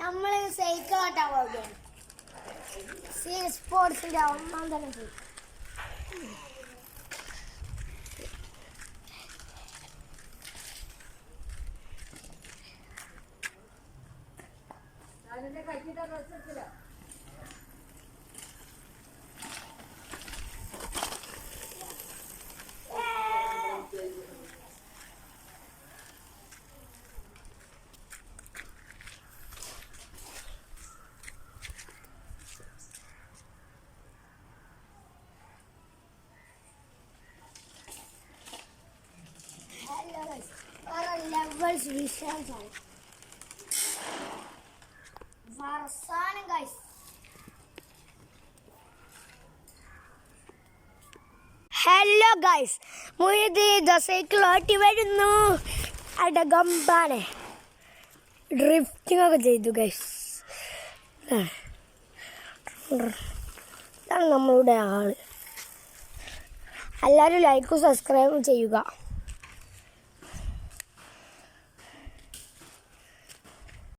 നമ്മൾ സൈക്കിൾ ഓട്ടാൻ പോകുകയാണ്. സ്പോർട്സിന്റെ ഒന്നാം തരം സൈക്കിൾ. Levels വിശാലമാണ്. അവസാനം ഗൈസ് ഹലോ ഗൈസ്, മുഴുവൻ സൈക്കിൾ ഓട്ടി വരുന്നു. അടകമ്പാണ് ഡ്രിഫ്റ്റിംഗ് ഒക്കെ ചെയ്തു ഗൈസ്. ഇതാണ് നമ്മളുടെ ആള്. എല്ലാവരും ലൈക്കും സബ്സ്ക്രൈബും ചെയ്യുക.